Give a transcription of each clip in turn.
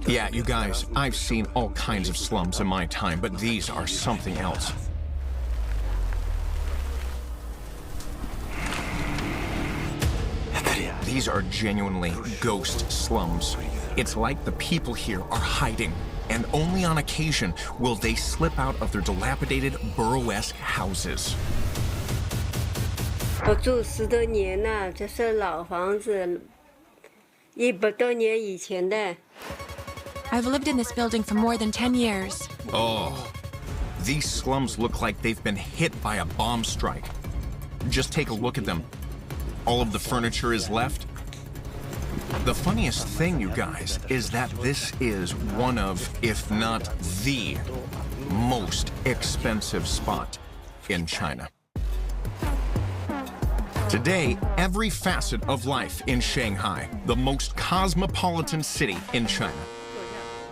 Yeah, you guys, I've seen all kinds of slums in my time, but these are something else. These are genuinely ghost slums. It's like the people here are hiding, and only on occasion will they slip out of their dilapidated burrow-esque houses. 我住10多年了，这是老房子，100多年以前的。 I've lived in this building for more than 10 years. Oh, these slums look like they've been hit by a bomb strike. Just take a look at them. All of the furniture is left. The funniest thing, you guys, is that this is one of, if not the, most expensive spot in China. Today, every facet of life in Shanghai, the most cosmopolitan city in China.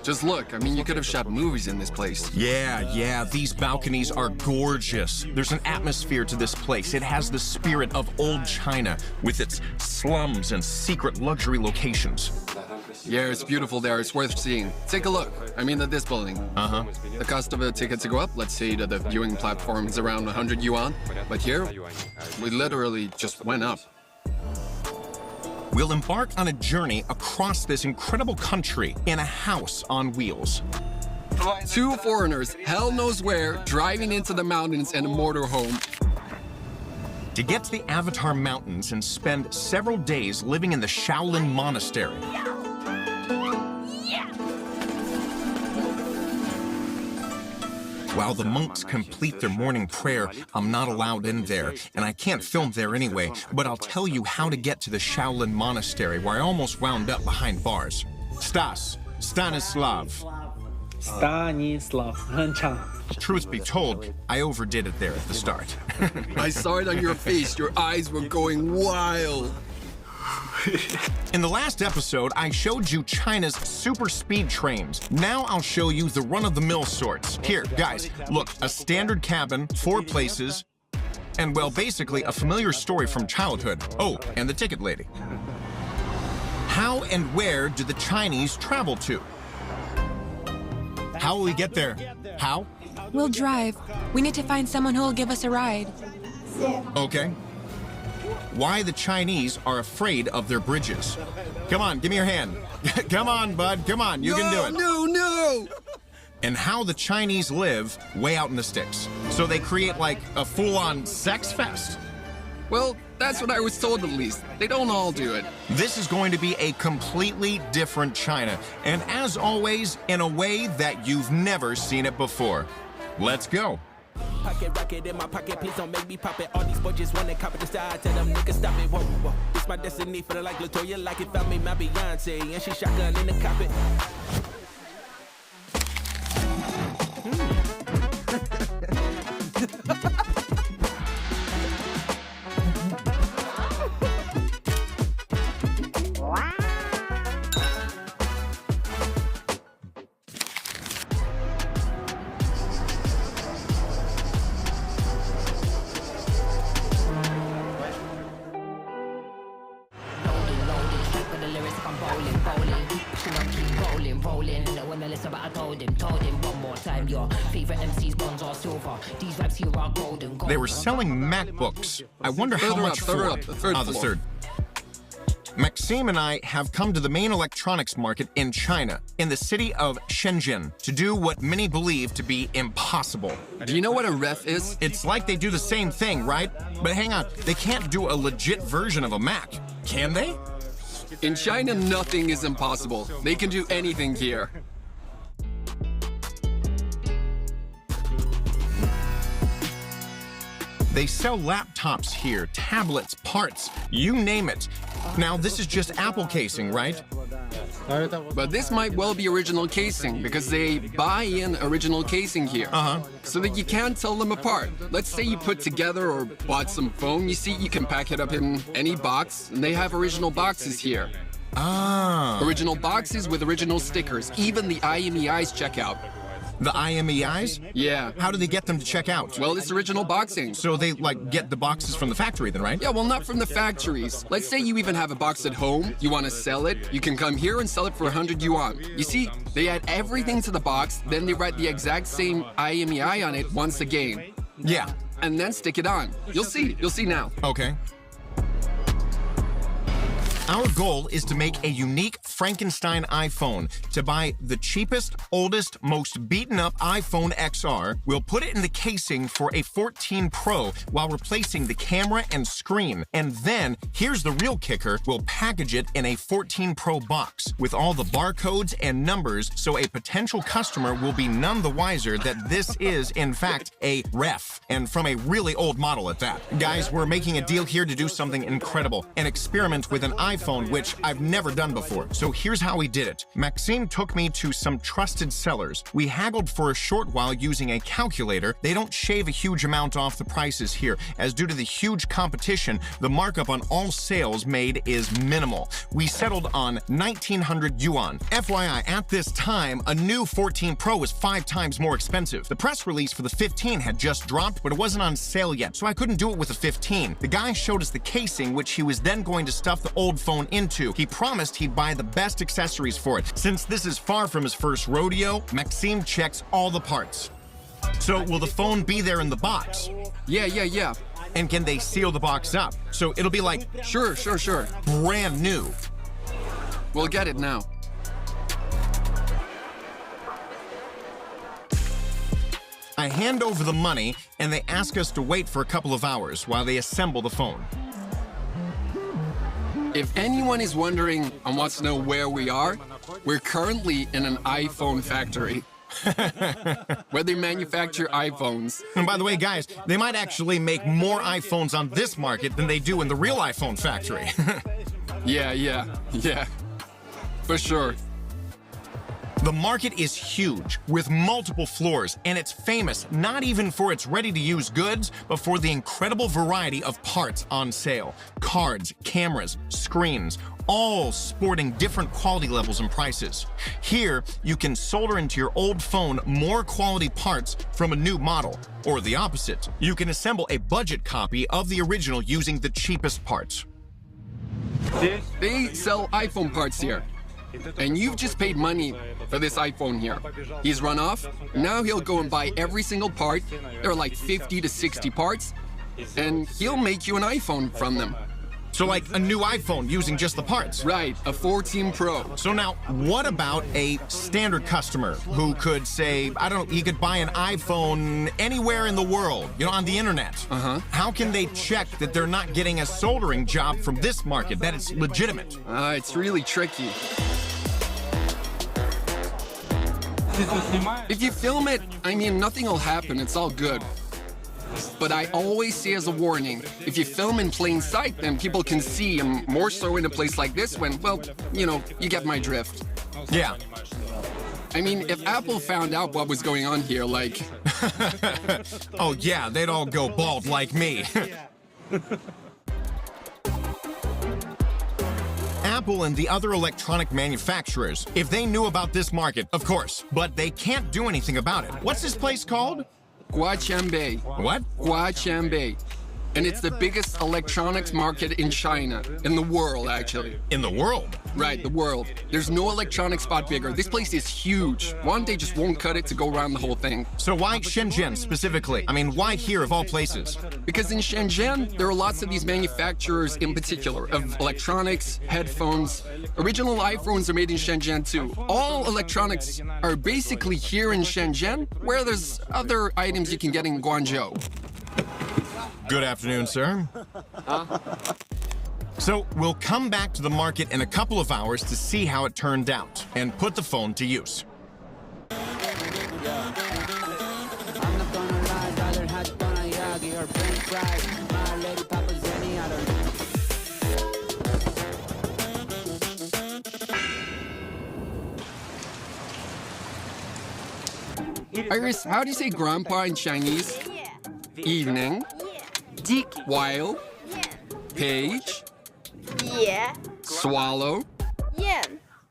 Just look, I mean, you could have shot movies in this place. Yeah, these balconies are gorgeous. There's an atmosphere to this place. It has the spirit of old China with its slums and secret luxury locations. Yeah, it's beautiful there. It's worth seeing. Take a look. I mean, at this building. Uh-huh. The cost of a ticket to go up, let's say that the viewing platform is around 100 yuan. But here, we literally just went up. We'll embark on a journey across this incredible country in a house on wheels. 2 foreigners, hell knows where, driving into the mountains in a motorhome. To get to the Avatar Mountains and spend several days living in the Shaolin Monastery. While the monks complete their morning prayer, I'm not allowed in there, and I can't film there anyway, but I'll tell you how to get to the Shaolin Monastery, where I almost wound up behind bars. Stanislav. Stanislav, 很长。 Truth be told, I overdid it there at the start. I saw it on your face. Your eyes were going wild. In the last episode, I showed you China's super speed trains. Now I'll show you the run-of-the-mill sorts. Here, guys, look, a standard cabin, 4 places, and, well, basically a familiar story from childhood. Oh, and the ticket lady. How and where do the Chinese travel to? How will we get there? How? We'll drive. We need to find someone who will give us a ride. Okay. Why the Chinese are afraid of their bridges. Come on, give me your hand. Come on, bud, come on, you can do it. No! And how the Chinese live way out in the sticks. So they create like a full-on sex fest. Well, that's what I was told at least. They don't all do it. This is going to be a completely different China. And as always, in a way that you've never seen it before. Let's go. Pocket rocket in my pocket, please don't make me pop it. All these boys just wanna copy the style, tell them niggas stop it. Whoa, whoa, it's my destiny, feeling like Latoya, like it found me my Beyonce, and she shotgun in the cockpit. They were selling MacBooks. I wonder how much for... the third. Maxime and I have come to the main electronics market in China, in the city of Shenzhen, to do what many believe to be impossible. Do you know what a ref is? It's like they do the same thing, right? But hang on, they can't do a legit version of a Mac, can they? In China, nothing is impossible. They can do anything here. They sell laptops here, tablets, parts, you name it. Now, this is just Apple casing, right? But this might well be original casing, because they buy in original casing here. So that you can't tell them apart. Let's say you put together or bought some phone, you see you can pack it up in any box, and they have original boxes here. Ah. Original boxes with original stickers, even the IMEI's checkout. The IMEIs? Yeah. How do they get them to check out? Well, it's original boxing. So they, like, get the boxes from the factory then, right? Yeah, well, not from the factories. Let's say you even have a box at home, you want to sell it, you can come here and sell it for 100 yuan. You see, they add everything to the box, then they write the exact same IMEI on it once again. Yeah. And then stick it on. You'll see now. Okay. Our goal is to make a unique Frankenstein iPhone. To buy the cheapest, oldest, most beaten-up iPhone XR, we'll put it in the casing for a 14 Pro while replacing the camera and screen. And then, here's the real kicker, we'll package it in a 14 Pro box with all the barcodes and numbers so a potential customer will be none the wiser that this is, in fact, a ref, and from a really old model at that. Guys, we're making a deal here to do something incredible, an experiment with an iPhone, which I've never done before. So here's how we did it. Maxime took me to some trusted sellers. We haggled for a short while using a calculator. They don't shave a huge amount off the prices here, as due to the huge competition, the markup on all sales made is minimal. We settled on 1,900 yuan. FYI, at this time, a new 14 Pro was 5 times more expensive. The press release for the 15 had just dropped, but it wasn't on sale yet, so I couldn't do it with the 15. The guy showed us the casing, which he was then going to stuff the old phone into. He promised he'd buy the best accessories for it. Since this is far from his first rodeo, Maxime checks all the parts. So will the phone be there in the box? Yeah. And can they seal the box up? So it'll be like... Sure. brand new. We'll get it now. I hand over the money, and they ask us to wait for a couple of hours while they assemble the phone. If anyone is wondering and wants to know where we are, we're currently in an iPhone factory. Where they manufacture iPhones. And by the way, guys, they might actually make more iPhones on this market than they do in the real iPhone factory. Yeah. For sure. The market is huge, with multiple floors, and it's famous not even for its ready-to-use goods, but for the incredible variety of parts on sale. Cards, cameras, screens, all sporting different quality levels and prices. Here, you can solder into your old phone more quality parts from a new model, or the opposite. You can assemble a budget copy of the original using the cheapest parts. They sell iPhone parts here. And you've just paid money for this iPhone here. He's run off. Now he'll go and buy every single part. There are like 50 to 60 parts. And he'll make you an iPhone from them. So like a new iPhone using just the parts? Right, a 14 Pro. So now, what about a standard customer who could say, I don't know, he could buy an iPhone anywhere in the world, you know, on the internet? How can they check that they're not getting a soldering job from this market, that it's legitimate? It's really tricky. If you film it, I mean, nothing will happen. It's all good. But I always say as a warning, if you film in plain sight, then people can see, and more so in a place like this when, well, you know, you get my drift. Yeah. I mean, if Apple found out what was going on here, like... Oh yeah, they'd all go bald like me. Apple and the other electronic manufacturers, if they knew about this market, of course, but they can't do anything about it. What's this place called? Huaqiangbei. What? Huaqiangbei. And it's the biggest electronics market in China, in the world, actually. In the world? Right, the world. There's no electronic spot bigger. This place is huge. One day just won't cut it to go around the whole thing. So why Shenzhen specifically? I mean, why here of all places? Because in Shenzhen, there are lots of these manufacturers in particular of electronics, headphones. Original iPhones are made in Shenzhen too. All electronics are basically here in Shenzhen, where there's other items you can get in Guangzhou. Good afternoon, sir. So we'll come back to the market in a couple of hours to see how it turned out and put the phone to use. Iris, how do you say grandpa in Chinese? Evening. Dick. While. Yeah. Page. Yeah. Swallow. Yeah.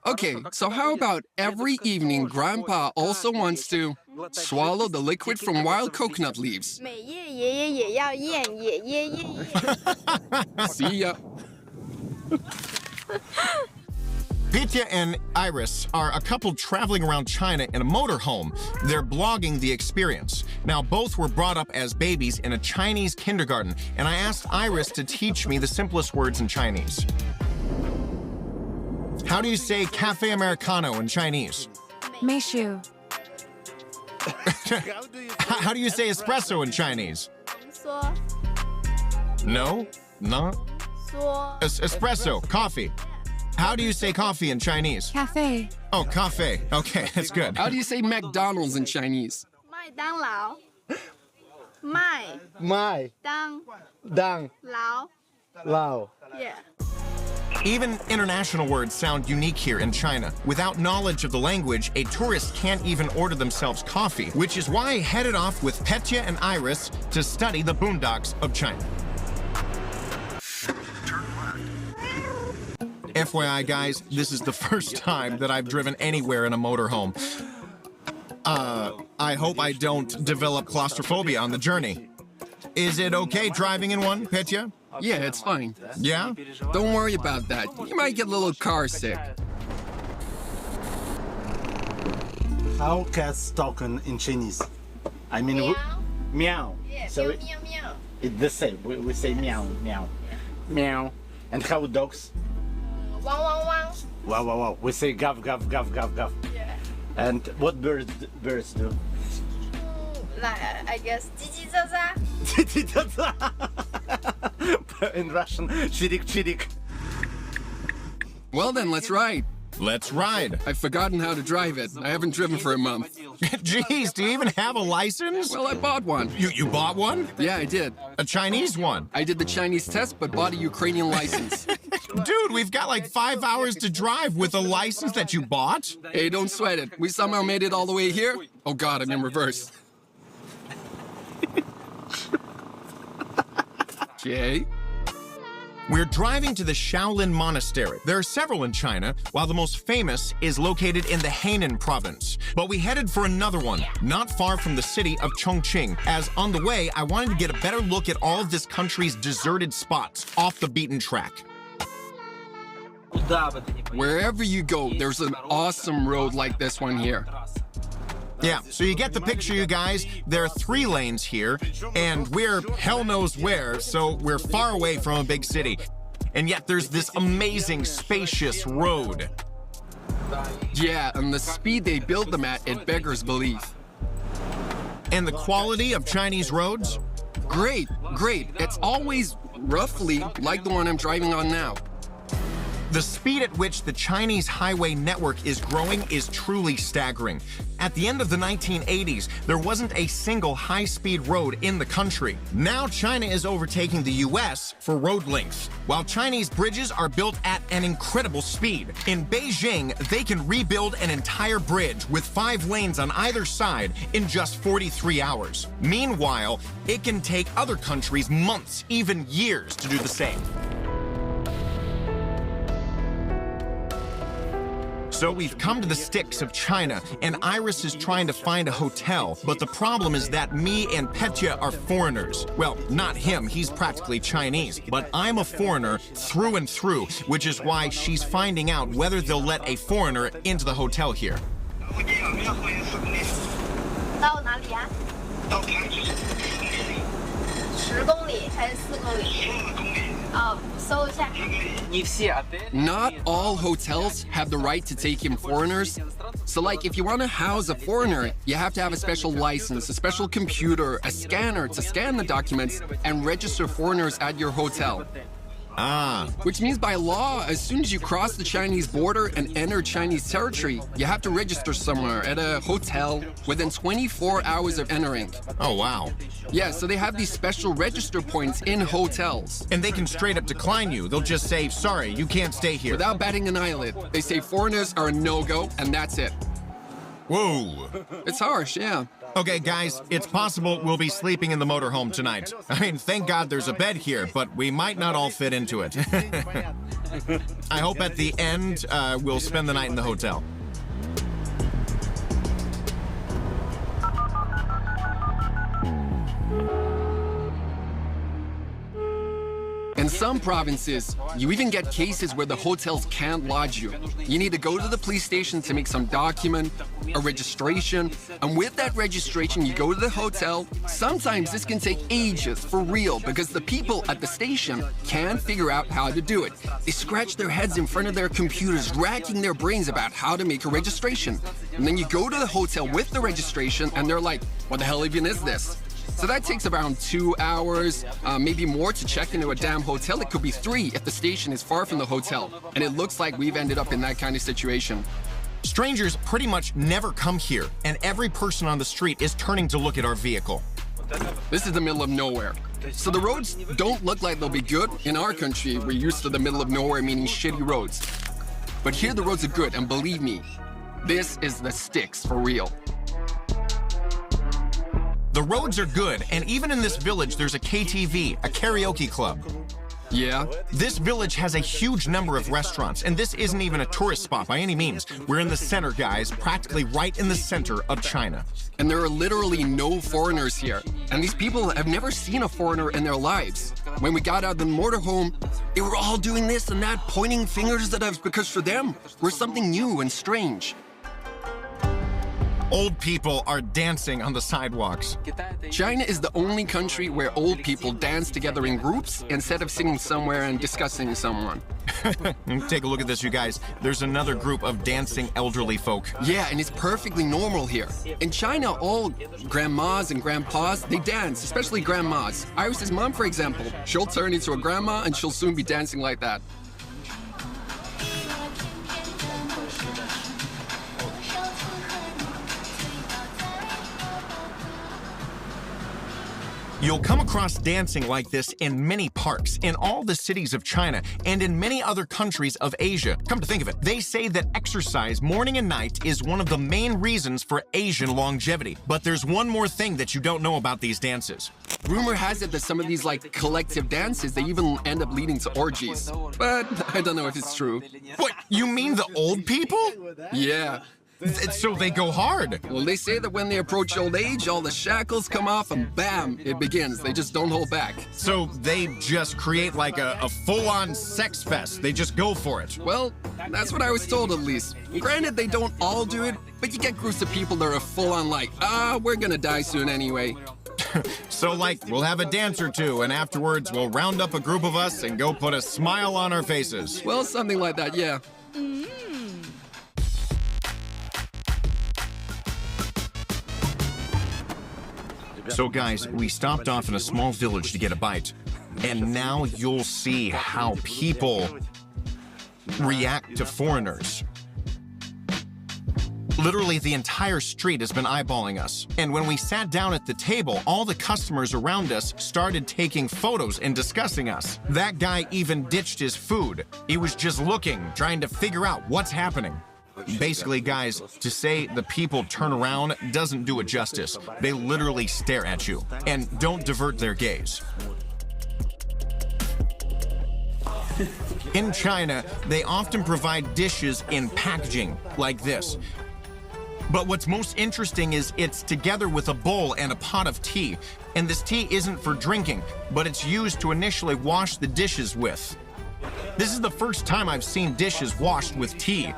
Okay, so how about every evening Grandpa also wants to swallow the liquid from wild coconut leaves? 每夜爷爷也要验，爷爷验验。See ya. Pitya and Iris are a couple traveling around China in a motorhome. They're blogging the experience. Now, both were brought up as babies in a Chinese kindergarten, and I asked Iris to teach me the simplest words in Chinese. How do you say cafe americano in Chinese? Meishu. How do you say espresso in Chinese? 说 No? Not? 说 Espresso, coffee. How do you say coffee in Chinese? Cafe. Oh, cafe. Okay, that's good. How do you say McDonald's in Chinese? 麦当劳，麦 My 当 dang 劳 lao. yeah. Even international words sound unique here in China. Without knowledge of the language, a tourist can't even order themselves coffee, which is why I headed off with Petya and Iris to study the boondocks of China. FYI, guys, this is the first time that I've driven anywhere in a motorhome. I hope I don't develop claustrophobia on the journey. Is it okay driving in one, Petya? Yeah, it's fine. Yeah? Don't worry about that. You might get a little car sick. How cats talk in Chinese? I mean, meow. So it's the same. We say meow, meow, meow. And how dogs? 汪汪汪 Wow, wow, wow. We say gav, gav, gav, gav, gav. yeah. And what birds do? Like I guess 叽叽喳喳。 In Russian, chirik, chirik. Well then, let's ride. Let's ride. I've forgotten how to drive it. I haven't driven for a month. Jeez, do you even have a license? Well, I bought one. You bought one? Yeah, I did. A Chinese one? I did the Chinese test, but bought a Ukrainian license. Dude, we've got like 5 hours to drive with a license that you bought? Hey, don't sweat it. We somehow made it all the way here. Oh God, I'm in reverse. Okay. We're driving to the Shaolin Monastery. There are several in China, while the most famous is located in the Hainan province. But we headed for another one, not far from the city of Chongqing, as on the way, I wanted to get a better look at all of this country's deserted spots off the beaten track. Wherever you go, there's an awesome road like this one here. Yeah, so you get the picture, you guys. There are 3 lanes here, and we're hell knows where, so we're far away from a big city. And yet there's this amazing, spacious road. Yeah, and the speed they build them at, it beggars belief. And the quality of Chinese roads? Great, great. It's always roughly like the one I'm driving on now. The speed at which the Chinese highway network is growing is truly staggering. At the end of the 1980s, there wasn't a single high-speed road in the country. Now China is overtaking the US for road length, while Chinese bridges are built at an incredible speed. In Beijing, they can rebuild an entire bridge with 5 lanes on either side in just 43 hours. Meanwhile, it can take other countries months, even years, to do the same. So we've come to the sticks of China, and Iris is trying to find a hotel, but the problem is that me and Petya are foreigners. Well, not him, he's practically Chinese, but I'm a foreigner through and through, which is why she's finding out whether they'll let a foreigner into the hotel here. 到哪里呀？10公里还是4公里？哦，搜一下。 Not all hotels have the right to take in foreigners. So like if you want to house a foreigner, you have to have a special license, a special computer, a scanner to scan the documents and register foreigners at your hotel. Ah. Which means by law, as soon as you cross the Chinese border and enter Chinese territory, you have to register somewhere at a hotel within 24 hours of entering. Oh, wow. Yeah, so they have these special register points in hotels. And they can straight up decline you. They'll just say, sorry, you can't stay here. Without batting an eyelid. They say foreigners are a no-go, and that's it. Whoa. It's harsh, yeah. Okay, guys, it's possible we'll be sleeping in the motorhome tonight. I mean, thank God there's a bed here, but we might not all fit into it. I hope at the end we'll spend the night in the hotel. In some provinces, you even get cases where the hotels can't lodge you. You need to go to the police station to make some document, a registration, and with that registration, you go to the hotel. Sometimes this can take ages, for real, because the people at the station can't figure out how to do it. They scratch their heads in front of their computers, racking their brains about how to make a registration. And then you go to the hotel with the registration, and they're like, what the hell even is this? So that takes around 2 hours, maybe more to check into a damn hotel. It could be 3 if the station is far from the hotel. And it looks like we've ended up in that kind of situation. Strangers pretty much never come here, and every person on the street is turning to look at our vehicle. This is the middle of nowhere. So the roads don't look like they'll be good. In our country, we're used to the middle of nowhere meaning shitty roads. But here the roads are good, and believe me, this is the sticks for real. The roads are good, and even in this village, there's a KTV, a karaoke club. Yeah? This village has a huge number of restaurants, and this isn't even a tourist spot by any means. We're in the center, guys, practically right in the center of China. And there are literally no foreigners here. And these people have never seen a foreigner in their lives. When we got out of the motorhome, they were all doing this and that, pointing fingers at us because for them, we're something new and strange. Old people are dancing on the sidewalks. China is the only country where old people dance together in groups instead of sitting somewhere and discussing someone. Take a look at this, you guys. There's another group of dancing elderly folk. Yeah, and it's perfectly normal here. In China, all grandmas and grandpas, they dance, especially grandmas. Iris's mom, for example, she'll turn into a grandma and she'll soon be dancing like that. You'll come across dancing like this in many parks, in all the cities of China, and in many other countries of Asia. Come to think of it, they say that exercise morning and night is one of the main reasons for Asian longevity. But there's one more thing that you don't know about these dances. Rumor has it that some of these, like, collective dances, they even end up leading to orgies. But I don't know if it's true. What, you mean the old people? Yeah. So they go hard. Well, they say that when they approach old age, all the shackles come off and bam, it begins. They just don't hold back. So they just create like a full-on sex fest. They just go for it. Well, that's what I was told at least. Granted, they don't all do it, but you get groups of people that are full-on like, we're gonna die soon anyway. So like, we'll have a dance or two, and afterwards we'll round up a group of us and go put a smile on our faces. Well, something like that, yeah. So guys, we stopped off in a small village to get a bite, and now you'll see how people react to foreigners. Literally, the entire street has been eyeballing us. And when we sat down at the table, all the customers around us started taking photos and discussing us. That guy even ditched his food. He was just looking, trying to figure out what's happening. Basically, guys, to say the people turn around doesn't do it justice. They literally stare at you. And don't divert their gaze. In China, they often provide dishes in packaging like this. But what's most interesting is it's together with a bowl and a pot of tea. And this tea isn't for drinking, but it's used to initially wash the dishes with. This is the first time I've seen dishes washed with tea.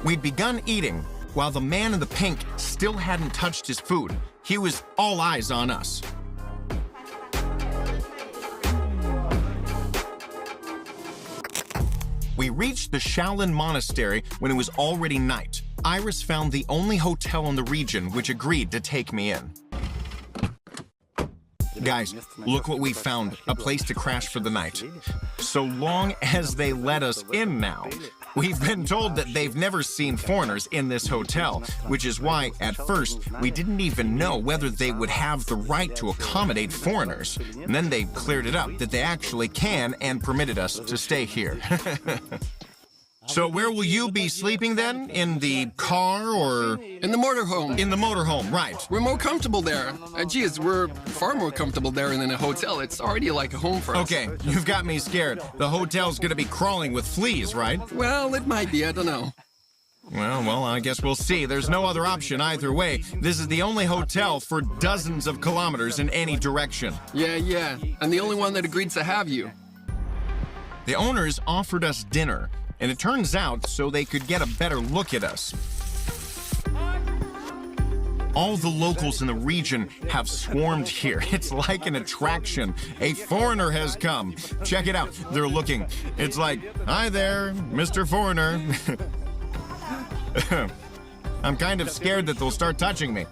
We'd begun eating, while the man in the pink still hadn't touched his food. He was all eyes on us. We reached the Shaolin Monastery when it was already night. Iris found the only hotel in the region which agreed to take me in. Guys, look what we found, a place to crash for the night. So long as they let us in now. We've been told that they've never seen foreigners in this hotel, which is why, at first, we didn't even know whether they would have the right to accommodate foreigners. And then they cleared it up that they actually can and permitted us to stay here. So where will you be sleeping then? In the car or? In the motorhome. In the motorhome, right. We're more comfortable there. Geez, we're far more comfortable there than in a hotel. It's already like a home for us. Okay, you've got me scared. The hotel's gonna be crawling with fleas, right? Well, it might be. I don't know. Well, I guess we'll see. There's no other option either way. This is the only hotel for dozens of kilometers in any direction. Yeah. And the only one that agreed to have you. The owners offered us dinner, and it turns out so they could get a better look at us. All the locals in the region have swarmed here. It's like an attraction. A foreigner has come. Check it out. They're looking. It's like, hi there, Mr. Foreigner. I'm kind of scared that they'll start touching me.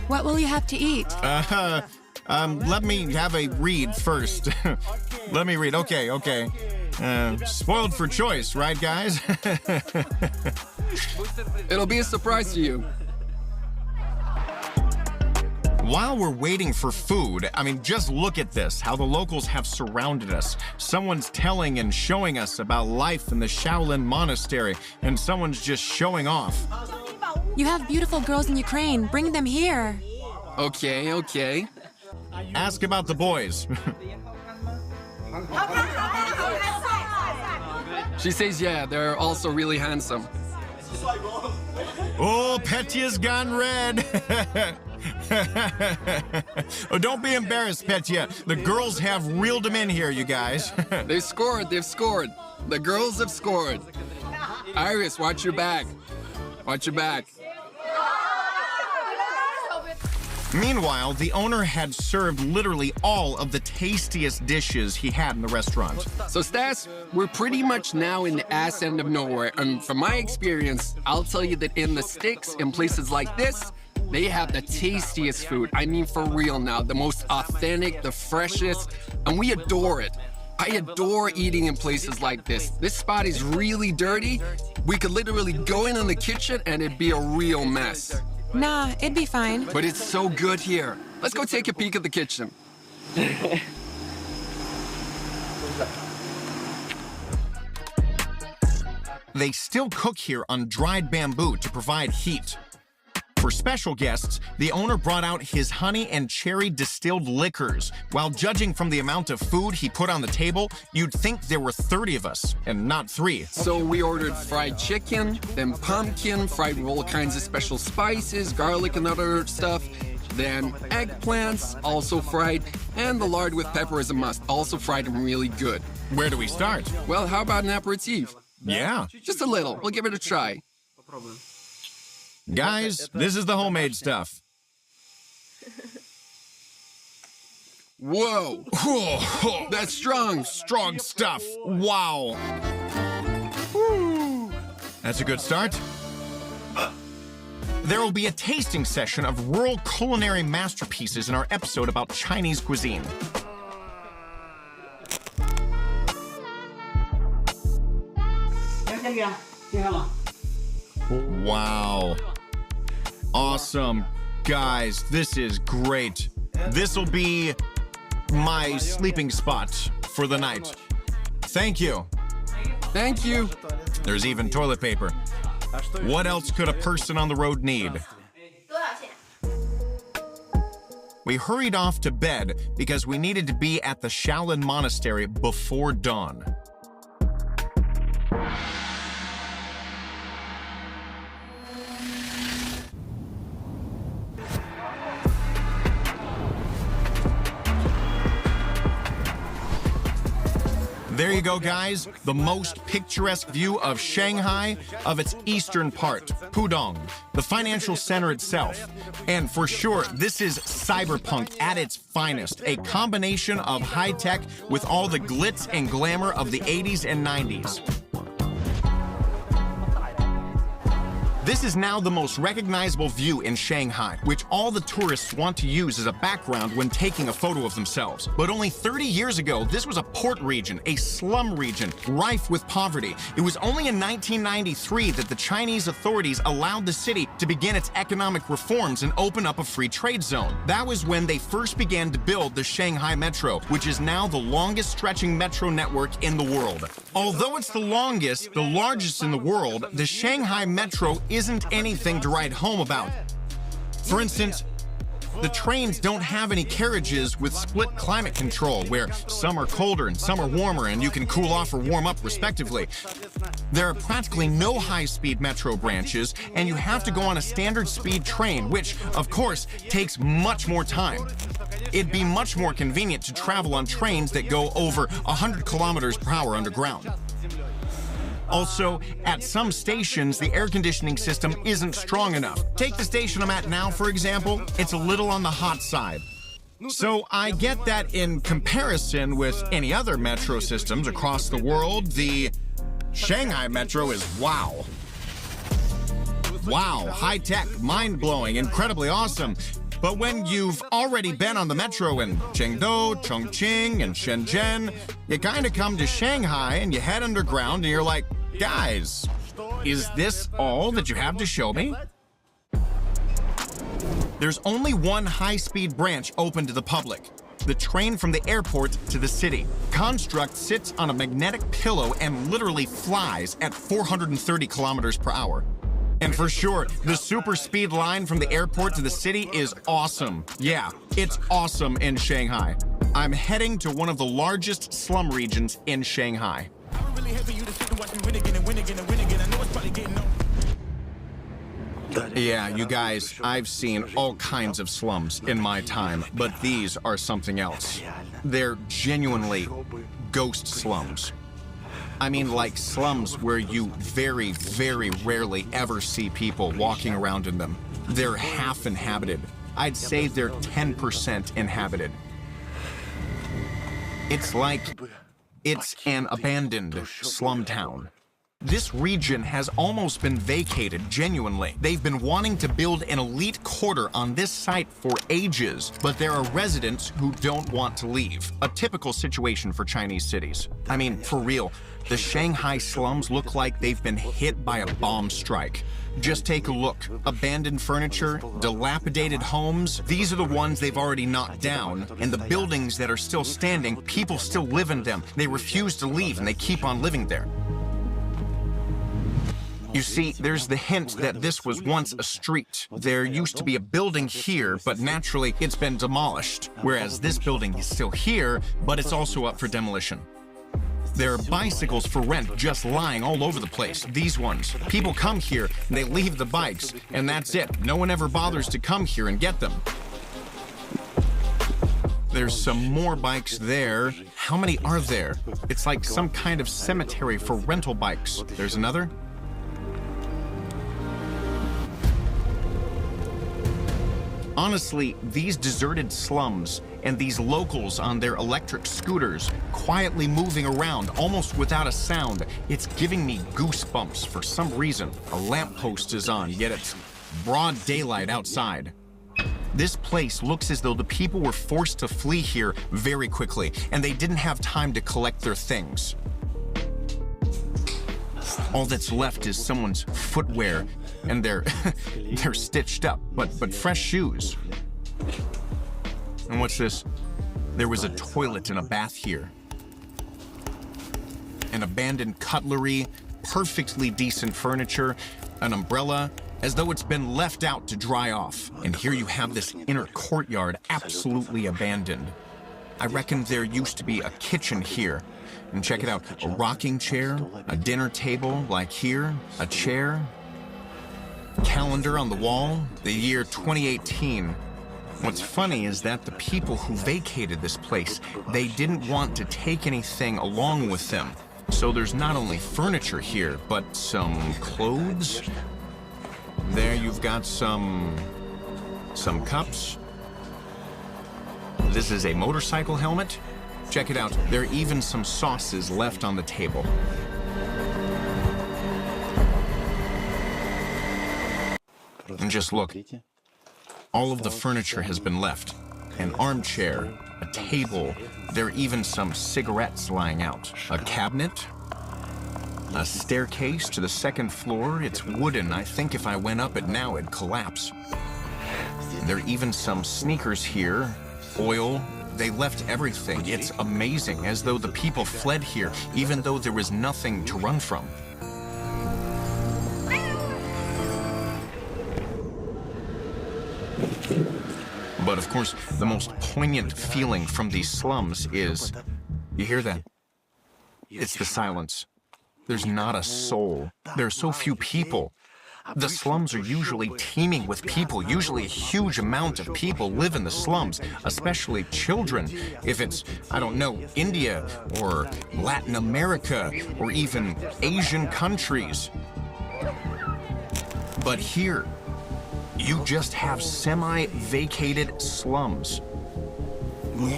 What will you have to eat? Let me have a read first. Let me read. Okay. Spoiled for choice, right, guys? It'll be a surprise to you. While we're waiting for food, I mean, just look at this, how the locals have surrounded us. Someone's telling and showing us about life in the Shaolin Monastery, and someone's just showing off. You have beautiful girls in Ukraine. Bring them here. Okay. Ask about the boys. She says, yeah, they're also really handsome. Oh, Petya's gone red. Oh, don't be embarrassed, Petya. The girls have reeled them in here, you guys. They've scored. The girls have scored. Iris, watch your back. Meanwhile, the owner had served literally all of the tastiest dishes he had in the restaurant. So, Stas, we're pretty much now in the ass end of nowhere. And from my experience, I'll tell you that in the sticks, in places like this, they have the tastiest food. I mean, for real now, the most authentic, the freshest, and we adore it. I adore eating in places like this. This spot is really dirty. We could literally go in the kitchen and it'd be a real mess. Nah, it'd be fine. But it's so good here. Let's go take a peek at the kitchen. They still cook here on dried bamboo to provide heat. For special guests, the owner brought out his honey and cherry distilled liquors. While judging from the amount of food he put on the table, you'd think there were 30 of us, and not 3. So we ordered fried chicken, then pumpkin, fried with all kinds of special spices, garlic and other stuff, then eggplants, also fried, and the lard with pepper is a must, also fried and really good. Where do we start? Well, how about an aperitif? Yeah. Just a little. We'll give it a try. Guys, this is the homemade stuff. Whoa! That's strong! Strong stuff. Wow. Woo. That's a good start. There will be a tasting session of rural culinary masterpieces in our episode about Chinese cuisine. Wow. Awesome. Guys, this is great. This'll be my sleeping spot for the night. Thank you. Thank you. There's even toilet paper. What else could a person on the road need? We hurried off to bed because we needed to be at the Shaolin Monastery before dawn. There you go, guys. The most picturesque view of Shanghai, of its eastern part, Pudong, the financial center itself. And for sure, this is cyberpunk at its finest, a combination of high-tech with all the glitz and glamour of the 80s and 90s. This is now the most recognizable view in Shanghai, which all the tourists want to use as a background when taking a photo of themselves. But only 30 years ago, this was a port region, a slum region, rife with poverty. It was only in 1993 that the Chinese authorities allowed the city to begin its economic reforms and open up a free trade zone. That was when they first began to build the Shanghai Metro, which is now the longest stretching metro network in the world. Although it's the longest, the largest in the world, the Shanghai Metro isn't anything to write home about. For instance, the trains don't have any carriages with split climate control, where some are colder and some are warmer and you can cool off or warm up respectively. There are practically no high-speed metro branches, and you have to go on a standard speed train, which, of course, takes much more time. It'd be much more convenient to travel on trains that go over 100 kilometers per hour underground. Also, at some stations, the air conditioning system isn't strong enough. Take the station I'm at now, for example. It's a little on the hot side. So I get that in comparison with any other metro systems across the world, the Shanghai Metro is wow. Wow, high-tech, mind-blowing, incredibly awesome. But when you've already been on the metro in Chengdu, Chongqing, and Shenzhen, you kind of come to Shanghai and you head underground and you're like, guys, is this all that you have to show me? There's only one high-speed branch open to the public, the train from the airport to the city. Construct sits on a magnetic pillow and literally flies at 430 kilometers per hour. And for sure, the super speed line from the airport to the city is awesome. Yeah, it's awesome in Shanghai. I'm heading to one of the largest slum regions in Shanghai. Yeah, you guys, I've seen all kinds of slums in my time, but these are something else. They're genuinely ghost slums. I mean, like slums where you very, very rarely ever see people walking around in them. They're half inhabited. I'd say they're 10% inhabited. It's like it's an abandoned slum town. This region has almost been vacated, genuinely. They've been wanting to build an elite quarter on this site for ages, but there are residents who don't want to leave. A typical situation for Chinese cities. I mean, for real, the Shanghai slums look like they've been hit by a bomb strike. Just take a look. Abandoned furniture, dilapidated homes, these are the ones they've already knocked down, and the buildings that are still standing, people still live in them. They refuse to leave, and they keep on living there. You see, there's the hint that this was once a street. There used to be a building here, but naturally it's been demolished, whereas this building is still here, but it's also up for demolition. There are bicycles for rent just lying all over the place, these ones. People come here, and they leave the bikes, and that's it. No one ever bothers to come here and get them. There's some more bikes there. How many are there? It's like some kind of cemetery for rental bikes. There's another. Honestly, these deserted slums and these locals on their electric scooters quietly moving around almost without a sound, it's giving me goosebumps for some reason. A lamppost is on, yet it's broad daylight outside. This place looks as though the people were forced to flee here very quickly, and they didn't have time to collect their things. All that's left is someone's footwear, and they're stitched up, but fresh shoes. And what's this? There was a toilet and a bath here. An abandoned cutlery, perfectly decent furniture, an umbrella, as though it's been left out to dry off. And here you have this inner courtyard absolutely abandoned. I reckon there used to be a kitchen here. And check it out, a rocking chair, a dinner table like here, a chair, calendar on the wall, the year 2018. What's funny is that the people who vacated this place, they didn't want to take anything along with them. So there's not only furniture here, but some clothes. There you've got some cups. This is a motorcycle helmet. Check it out, there are even some sauces left on the table. And just look. All of the furniture has been left. An armchair, a table, there are even some cigarettes lying out. A cabinet, a staircase to the second floor. It's wooden. I think if I went up it now, it'd collapse. There are even some sneakers here, oil. They left everything. It's amazing, as though the people fled here, even though there was nothing to run from. But of course, the most poignant feeling from these slums is, you hear that? It's the silence. There's not a soul. There are so few people. The slums are usually teeming with people. Usually a huge amount of people live in the slums, especially children. If it's, I don't know, India or Latin America or even Asian countries. But here, you just have semi-vacated slums.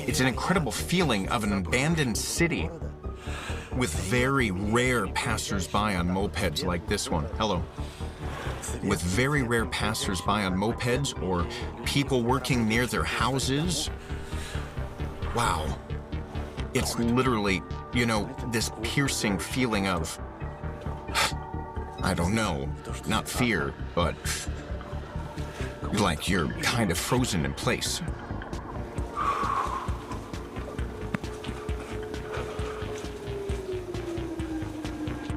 It's an incredible feeling of an abandoned city with very rare passers-by on mopeds like this one. Hello. With very rare passers-by on mopeds or people working near their houses. Wow. It's literally, you know, this piercing feeling of, I don't know, not fear, but like you're kind of frozen in place.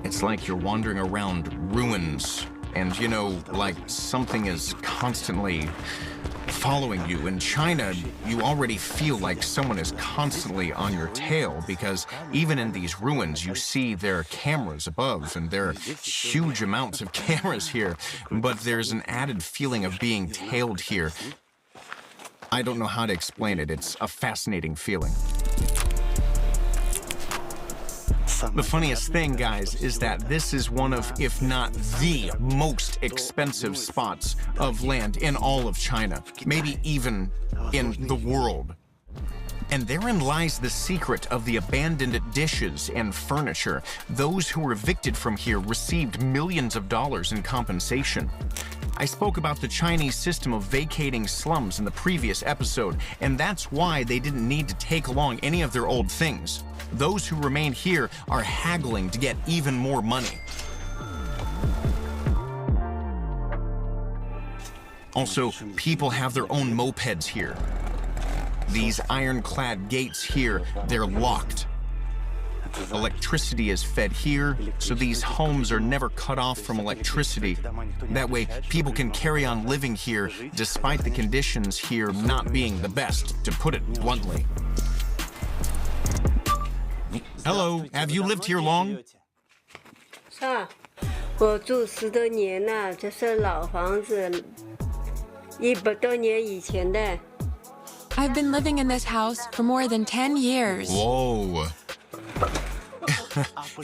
It's like you're wandering around ruins and, you know, like something is constantly following you. In China, you already feel like someone is constantly on your tail because even in these ruins, you see there are cameras above and there are huge amounts of cameras here, but there's an added feeling of being tailed here. I don't know how to explain it. It's a fascinating feeling. The funniest thing, guys, is that this is one of, if not the most expensive spots of land in all of China, maybe even in the world. And therein lies the secret of the abandoned dishes and furniture. Those who were evicted from here received millions of dollars in compensation. I spoke about the Chinese system of vacating slums in the previous episode, and that's why they didn't need to take along any of their old things. Those who remain here are haggling to get even more money. Also, people have their own mopeds here. These ironclad gates here, they're locked. Electricity is fed here, so these homes are never cut off from electricity. That way, people can carry on living here despite the conditions here not being the best, to put it bluntly. Hello, have you lived here long? 是啊，我住10多年了，这是老房子，100多年以前的。 I've been living in this house for more than 10 years. Whoa.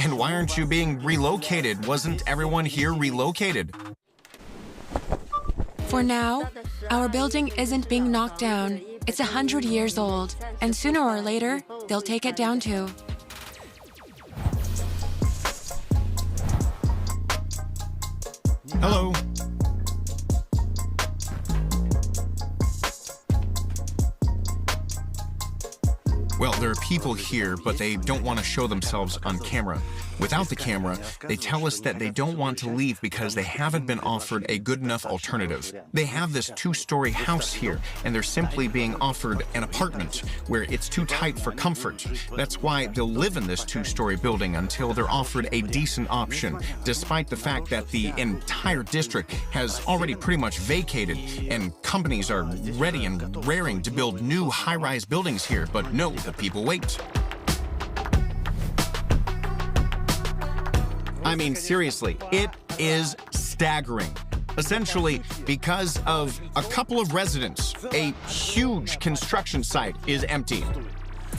And why aren't you being relocated? Wasn't everyone here relocated? For now, our building isn't being knocked down. It's 100 years old, and sooner or later, they'll take it down too. Hello. Well, there are people here, but they don't want to show themselves on camera. Without the camera, they tell us that they don't want to leave because they haven't been offered a good enough alternative. They have this 2-story house here, and they're simply being offered an apartment where it's too tight for comfort. That's why they'll live in this 2-story building until they're offered a decent option, despite the fact that the entire district has already pretty much vacated, and companies are ready and raring to build new high-rise buildings here, but no, the people wait. I mean, seriously, it is staggering. Essentially, because of a couple of residents, a huge construction site is empty.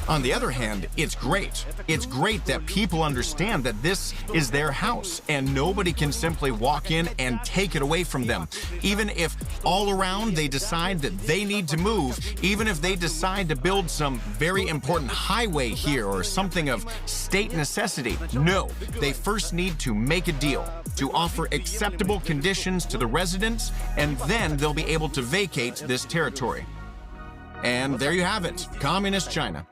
On the other hand, it's great. It's great that people understand that this is their house and nobody can simply walk in and take it away from them. Even if all around they decide that they need to move, even if they decide to build some very important highway here or something of state necessity, no, they first need to make a deal to offer acceptable conditions to the residents, and then they'll be able to vacate this territory. And there you have it, Communist China.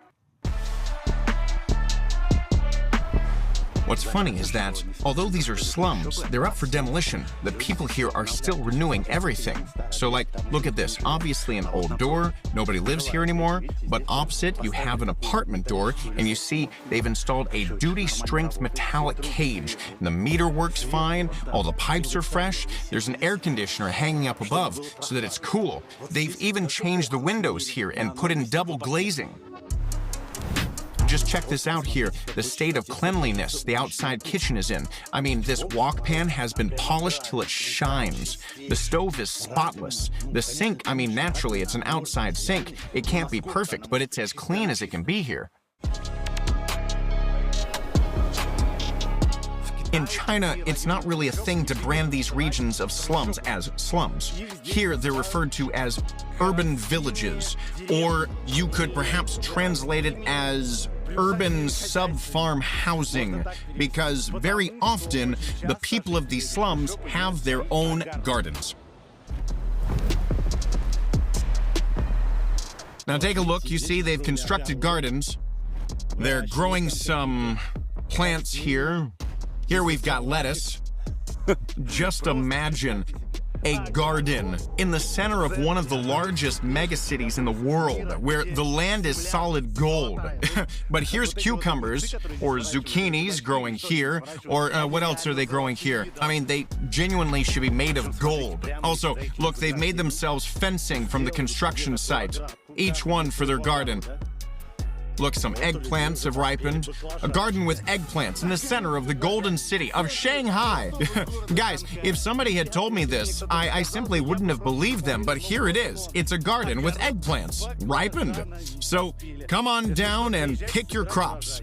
What's funny is that, although these are slums, they're up for demolition. The people here are still renewing everything. So like, look at this. Obviously an old door, nobody lives here anymore, but opposite you have an apartment door, and you see they've installed a duty strength metallic cage. And the meter works fine, all the pipes are fresh, there's an air conditioner hanging up above so that it's cool. They've even changed the windows here and put in double glazing. Just check this out here, the state of cleanliness the outside kitchen is in. I mean, this wok pan has been polished till it shines. The stove is spotless. The sink, I mean, naturally, it's an outside sink. It can't be perfect, but it's as clean as it can be here. In China, it's not really a thing to brand these regions of slums as slums. Here, they're referred to as urban villages, or you could perhaps translate it as urban sub-farm housing, because very often the people of these slums have their own gardens. Now take a look, you see they've constructed gardens. They're growing some plants here. Here we've got lettuce. Just imagine a garden in the center of one of the largest megacities in the world, where the land is solid gold. But here's cucumbers or zucchinis growing here, or what else are they growing here? I mean, they genuinely should be made of gold. Also, look, they've made themselves fencing from the construction site, each one for their garden. Look, some eggplants have ripened. A garden with eggplants in the center of the golden city of Shanghai. Guys, if somebody had told me this, I simply wouldn't have believed them, but here it is. It's a garden with eggplants, ripened. So come on down and pick your crops.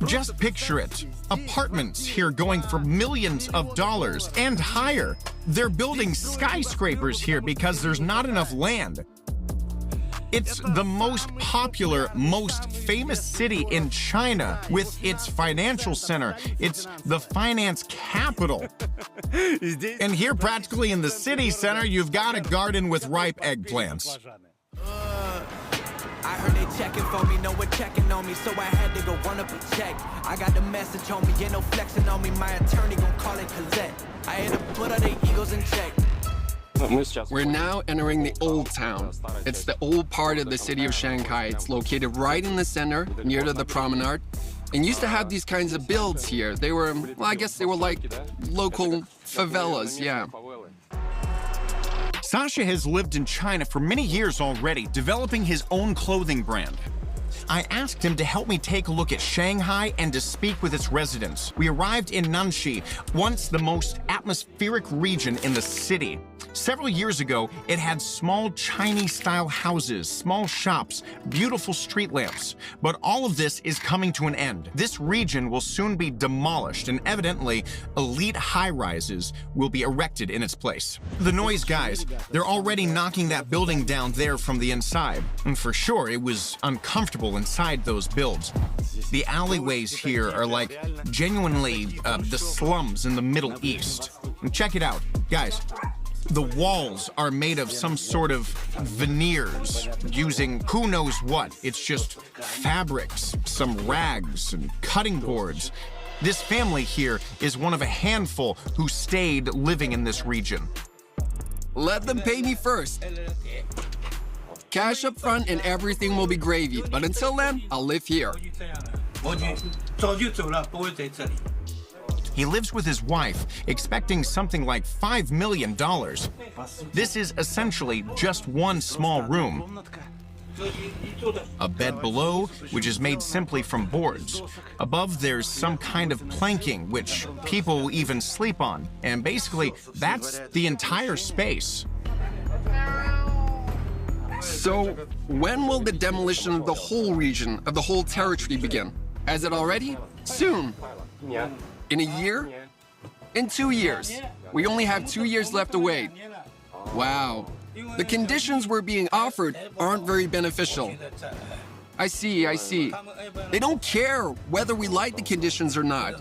Just picture it. Apartments here going for millions of dollars and higher. They're building skyscrapers here because there's not enough land. It's the most popular, most famous city in China with its financial center. It's the finance capital. And here, practically in the city center, you've got a garden with ripe eggplants. I heard they checking for me, no one checking on me, so I had to go run up and check. I got the message on me, ain't no flexing on me, my attorney gon' call it Colette. I had to put all their egos in check. We're now entering the old town. It's the old part of the city of Shanghai. It's located right in the center, near to the promenade. And used to have these kinds of builds here. They were, well, I guess they were like local favelas, yeah. Sasha has lived in China for many years already, developing his own clothing brand. I asked him to help me take a look at Shanghai and to speak with its residents. We arrived in Nanxi, once the most atmospheric region in the city. Several years ago, it had small Chinese-style houses, small shops, beautiful street lamps. But all of this is coming to an end. This region will soon be demolished, and evidently, elite high-rises will be erected in its place. The noise guys, they're already knocking that building down there from the inside. And for sure, it was uncomfortable inside those builds. The alleyways here are like genuinely the slums in the Middle East. And check it out, guys. The walls are made of some sort of veneers, using who knows what. It's just fabrics, some rags, and cutting boards. This family here is one of a handful who stayed living in this region. Let them pay me first. Cash up front and everything will be gravy. But until then, I'll live here. He lives with his wife, expecting something like $5 million. This is essentially just one small room. A bed below, which is made simply from boards. Above, there's some kind of planking, which people even sleep on. And basically, that's the entire space. So, when will the demolition of the whole region, of the whole territory begin? Has it already? Soon. In a year? In 2 years. We only have 2 years left to wait. Wow. The conditions we're being offered aren't very beneficial. I see, I see. They don't care whether we like the conditions or not.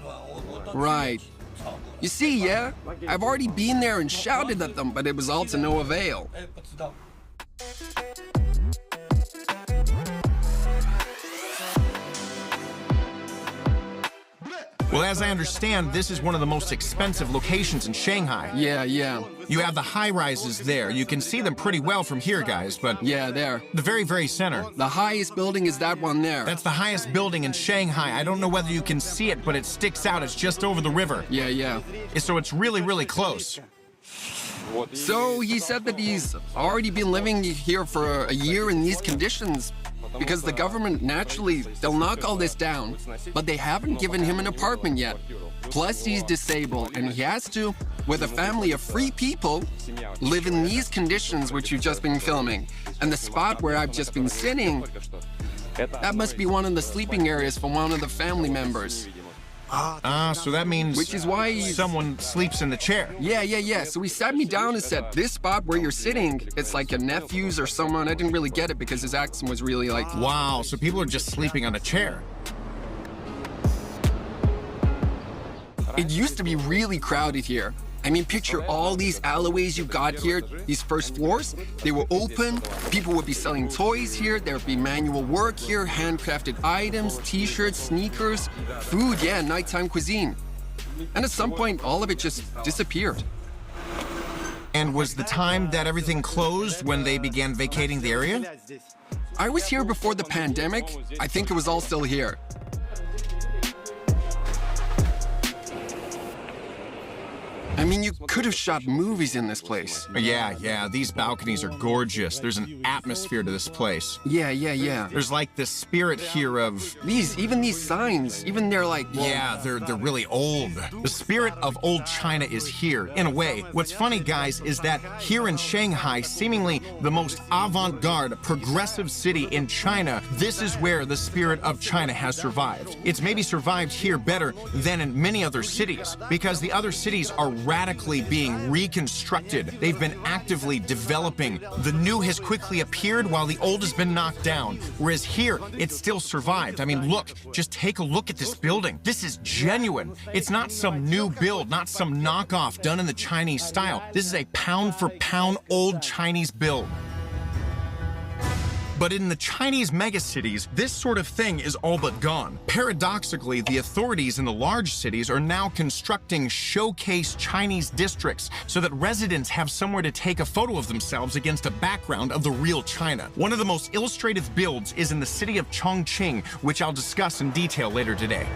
Right. You see, yeah? I've already been there and shouted at them, but it was all to no avail. Well, as I understand, this is one of the most expensive locations in Shanghai. Yeah. You have the high-rises there. You can see them pretty well from here, guys, but... Yeah, there. The very, very center. The highest building is that one there. That's the highest building in Shanghai. I don't know whether you can see it, but it sticks out. It's just over the river. Yeah. So it's really, really close. So he said that he's already been living here for a year in these conditions because the government, naturally, they'll knock all this down, but they haven't given him an apartment yet. Plus, he's disabled, and he has to, with a family of 3 people, live in these conditions which you've just been filming. And the spot where I've just been sitting, that must be one of the sleeping areas for one of the family members. So that means... Which is why someone sleeps in the chair. Yeah. So he sat me down and said, this spot where you're sitting, it's like a nephew's or someone. I didn't really get it because his accent was really like... Wow, so people are just sleeping on a chair. It used to be really crowded here. I mean, picture all these alleyways you got here, these first floors. They were open, people would be selling toys here, there would be manual work here, handcrafted items, t-shirts, sneakers, food, yeah, nighttime cuisine. And at some point, all of it just disappeared. And was the time that everything closed when they began vacating the area? I was here before the pandemic. I think it was all still here. I mean, you could have shot movies in this place. Yeah, these balconies are gorgeous. There's an atmosphere to this place. Yeah. There's like this spirit here of... Even these signs, even they're like... Yeah, they're really old. The spirit of old China is here, in a way. What's funny, guys, is that here in Shanghai, seemingly the most avant-garde, progressive city in China, this is where the spirit of China has survived. It's maybe survived here better than in many other cities, because the other cities are radically being reconstructed. They've been actively developing. The new has quickly appeared while the old has been knocked down, whereas here, it's still survived. I mean, look, just take a look at this building. This is genuine. It's not some new build, not some knockoff done in the Chinese style. This is a pound-for-pound old Chinese build. But in the Chinese megacities, this sort of thing is all but gone. Paradoxically, the authorities in the large cities are now constructing showcase Chinese districts so that residents have somewhere to take a photo of themselves against a background of the real China. One of the most illustrative builds is in the city of Chongqing, which I'll discuss in detail later today.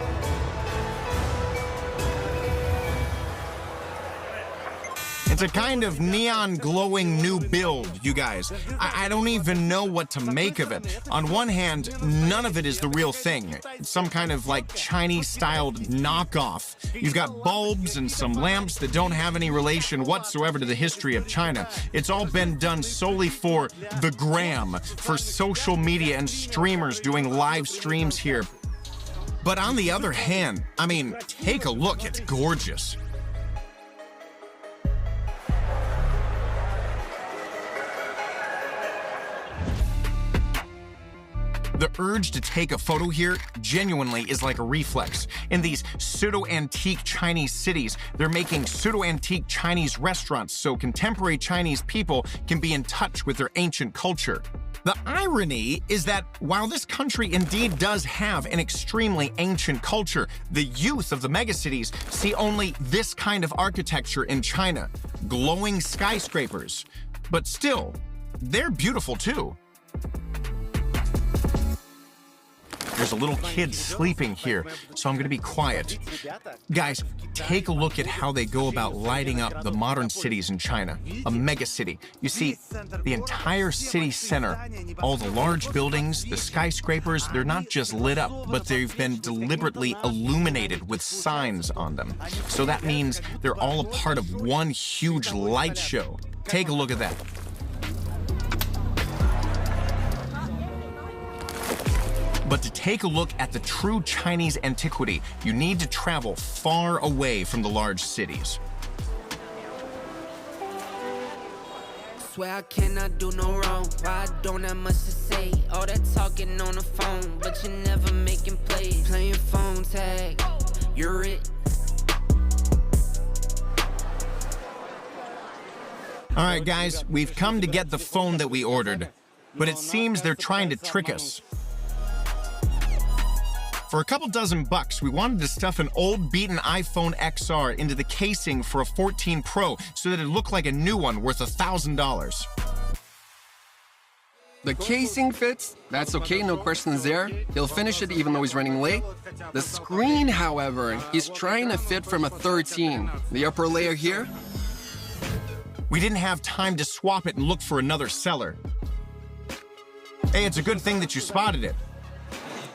It's a kind of neon glowing new build, you guys. I don't even know what to make of it. On one hand, none of it is the real thing. It's some kind of like Chinese-styled knockoff. You've got bulbs and some lamps that don't have any relation whatsoever to the history of China. It's all been done solely for the gram, for social media and streamers doing live streams here. But on the other hand, I mean, take a look, it's gorgeous. The urge to take a photo here genuinely is like a reflex. In these pseudo-antique Chinese cities, they're making pseudo-antique Chinese restaurants so contemporary Chinese people can be in touch with their ancient culture. The irony is that while this country indeed does have an extremely ancient culture, the youth of the megacities see only this kind of architecture in China, glowing skyscrapers. But still, they're beautiful too. There's a little kid sleeping here, so I'm gonna be quiet. Guys, take a look at how they go about lighting up the modern cities in China, a megacity. You see, the entire city center, all the large buildings, the skyscrapers, they're not just lit up, but they've been deliberately illuminated with signs on them. So that means they're all a part of one huge light show. Take a look at that. But to take a look at the true Chinese antiquity, you need to travel far away from the large cities. Swear I cannot do no wrong. Why I don't have much to say? All that talking on the phone, but you never making plays. Playing phone tag, you're it. All right, guys, we've come to get the phone that we ordered, but it seems they're trying to trick us. For a couple dozen bucks, we wanted to stuff an old beaten iPhone XR into the casing for a 14 Pro so that it looked like a new one worth $1,000. The casing fits, that's okay, no questions there. He'll finish it even though he's running late. The screen, however, he's trying to fit from a 13. The upper layer here. We didn't have time to swap it and look for another seller. Hey, it's a good thing that you spotted it.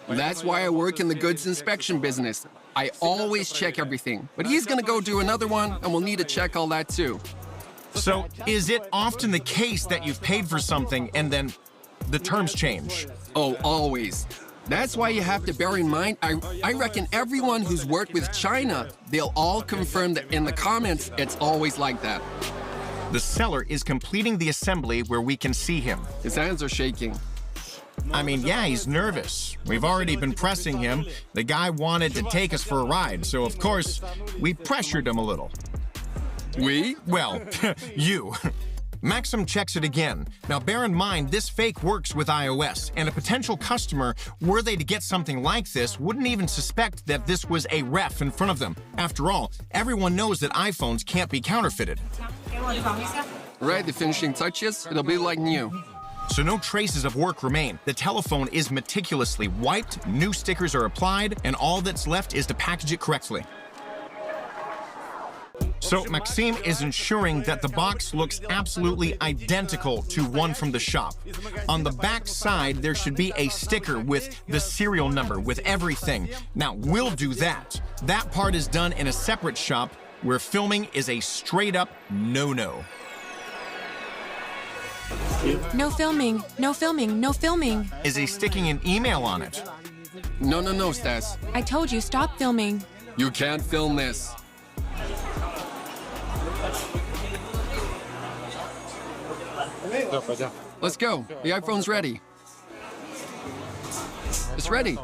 That's why I work in the goods inspection business. I always check everything. But he's gonna go do another one, and we'll need to check all that too. So, is it often the case that you've paid for something and then the terms change? Oh, always. That's why you have to bear in mind, I reckon everyone who's worked with China, they'll all confirm that in the comments, it's always like that. The seller is completing the assembly where we can see him. His hands are shaking. I mean, yeah, he's nervous. We've already been pressing him. The guy wanted to take us for a ride, so of course, we pressured him a little. We? Well, you. Maxim checks it again. Now, bear in mind, this fake works with iOS, and a potential customer, were they to get something like this, wouldn't even suspect that this was a ref in front of them. After all, everyone knows that iPhones can't be counterfeited. Right, the finishing touches, it'll be like new. So no traces of work remain. The telephone is meticulously wiped, new stickers are applied, and all that's left is to package it correctly. So Maxime is ensuring that the box looks absolutely identical to one from the shop. On the back side, there should be a sticker with the serial number, with everything. Now, we'll do that. That part is done in a separate shop where filming is a straight-up no-no. No filming, no filming, no filming. Is he sticking an email on it? No, Stas. I told you, stop filming. You can't film this. Let's go. The iPhone's ready. It's ready.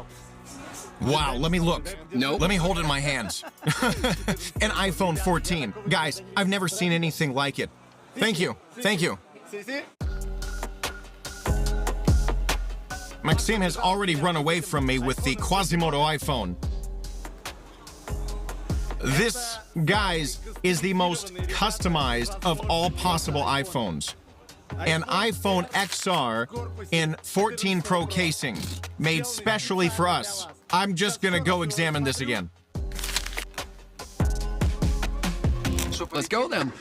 Wow, let me look. No. Let me hold it in my hands. An iPhone 14. Guys, I've never seen anything like it. Thank you. Thank you. Maxime has already run away from me with the Quasimodo iPhone. This, guys, is the most customized of all possible iPhones. An iPhone XR in 14 Pro casing, made specially for us. I'm just gonna go examine this again. Let's go then.